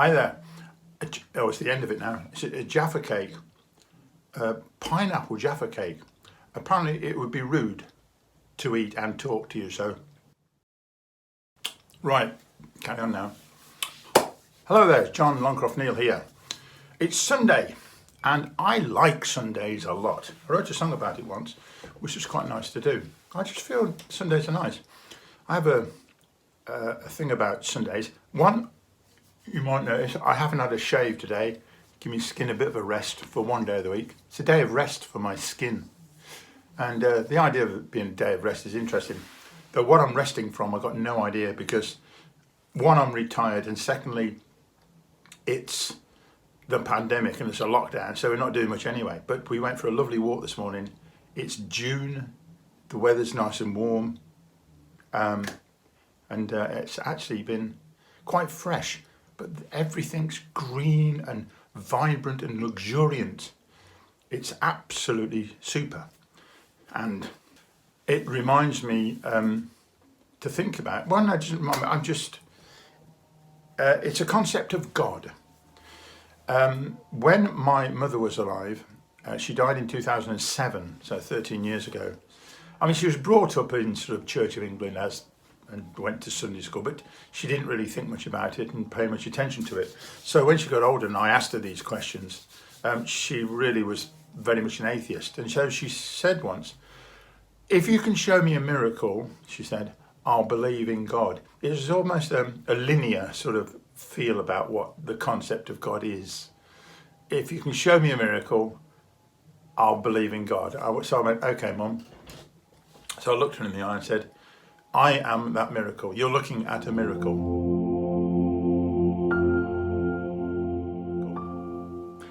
Hi there. Oh, it's the end of it now. It's a Jaffa cake, pineapple Jaffa cake. Apparently it would be rude to eat and talk to you, so. Right, carry on now. Hello there, John Longcroft-Neal here. It's Sunday, and I like Sundays a lot. I wrote a song about it once, which was quite nice to do. I just feel Sundays are nice. I have a thing about Sundays. One, you might notice, I haven't had a shave today. Give my skin a bit of a rest for one day of the week. It's a day of rest for my skin. And the idea of it being a day of rest is interesting. But what I'm resting from, I've got no idea, because one, I'm retired, and secondly, it's the pandemic and it's a lockdown, so we're not doing much anyway. But we went for a lovely walk this morning. It's June, the weather's nice and warm, and it's actually been quite fresh, but everything's green and vibrant and luxuriant. It's absolutely super. And it reminds me to think about, well, no, it's a concept of God. When my mother was alive, she died in 2007, so 13 years ago. I mean, she was brought up in sort of Church of England and went to Sunday school, but she didn't really think much about it and pay much attention to it. So when she got older and I asked her these questions, she really was very much an atheist. And so she said once, if you can show me a miracle, she said, I'll believe in God. It was almost a linear sort of feel about what the concept of God is. If you can show me a miracle, I'll believe in God. So I went, okay, Mum. So I looked her in the eye and said, I am that miracle. You're looking at a miracle.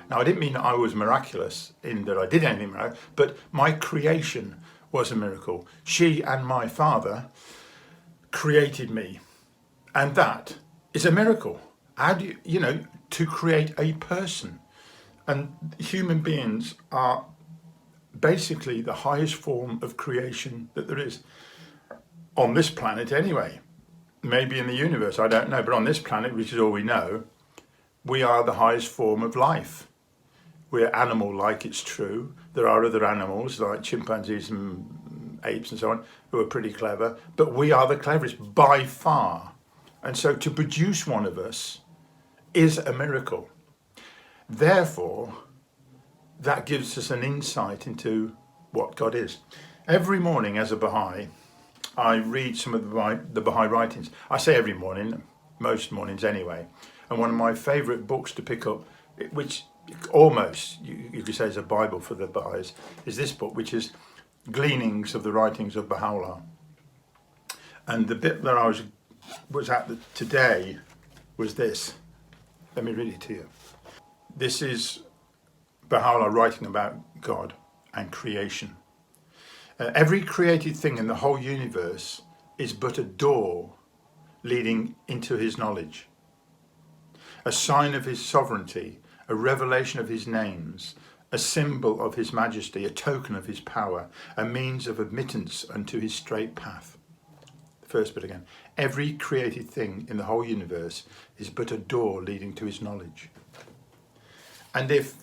Now, I didn't mean that I was miraculous in that I did anything miraculous, but my creation was a miracle. She and my father created me, and that is a miracle. How do you, to create a person? And human beings are basically the highest form of creation that there is. On this planet anyway, maybe in the universe, I don't know, but on this planet, which is all we know, we are the highest form of life. We're animal-like, it's true. There are other animals like chimpanzees and apes and so on who are pretty clever, but we are the cleverest by far. And so to produce one of us is a miracle. Therefore, that gives us an insight into what God is. Every morning as a Baha'i, I read some of the Baha'i writings. I say every morning, most mornings anyway. And one of my favourite books to pick up, which almost you could say is a Bible for the Baha'is, is this book, which is Gleanings of the Writings of Baha'u'llah. And the bit that I was at today was this. Let me read it to you. This is Baha'u'llah writing about God and creation. Every created thing in the whole universe is but a door leading into his knowledge, a sign of his sovereignty, a revelation of his names, a symbol of his majesty, a token of his power, a means of admittance unto his straight path. The first bit again. Every created thing in the whole universe is but a door leading to his knowledge. And if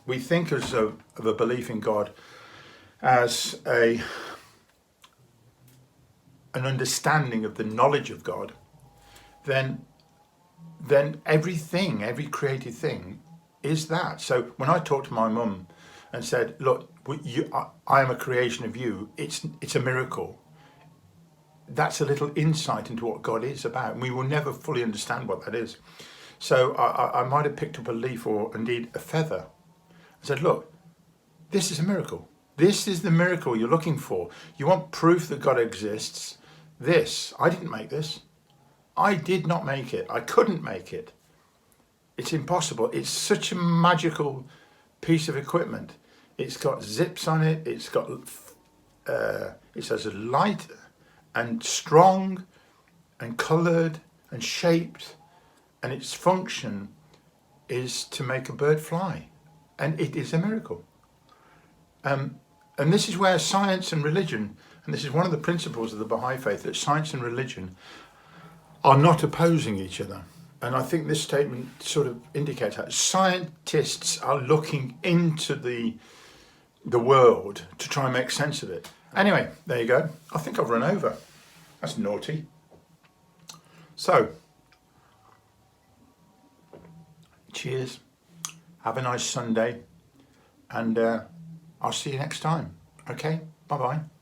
we think of a belief in God as an understanding of the knowledge of God, then everything, every created thing is that. So when I talked to my mum and said, look, I am a creation of you, it's a miracle. That's a little insight into what God is about. And we will never fully understand what that is. So I might have picked up a leaf or indeed a feather and said, look, this is a miracle. This is the miracle you're looking for. You want proof that God exists. I didn't make this. I did not make it. I couldn't make it. It's impossible. It's such a magical piece of equipment. It's got zips on it. It's got, it's as light and strong and coloured and shaped. And its function is to make a bird fly. And it is a miracle. And this is where science and religion, and this is one of the principles of the Bahá'i Faith, that science and religion are not opposing each other. And I think this statement sort of indicates that scientists are looking into the world to try and make sense of it. Anyway, there you go. I think I've run over. That's naughty. So, cheers. Have a nice Sunday. And I'll see you next time. Okay? Bye-bye.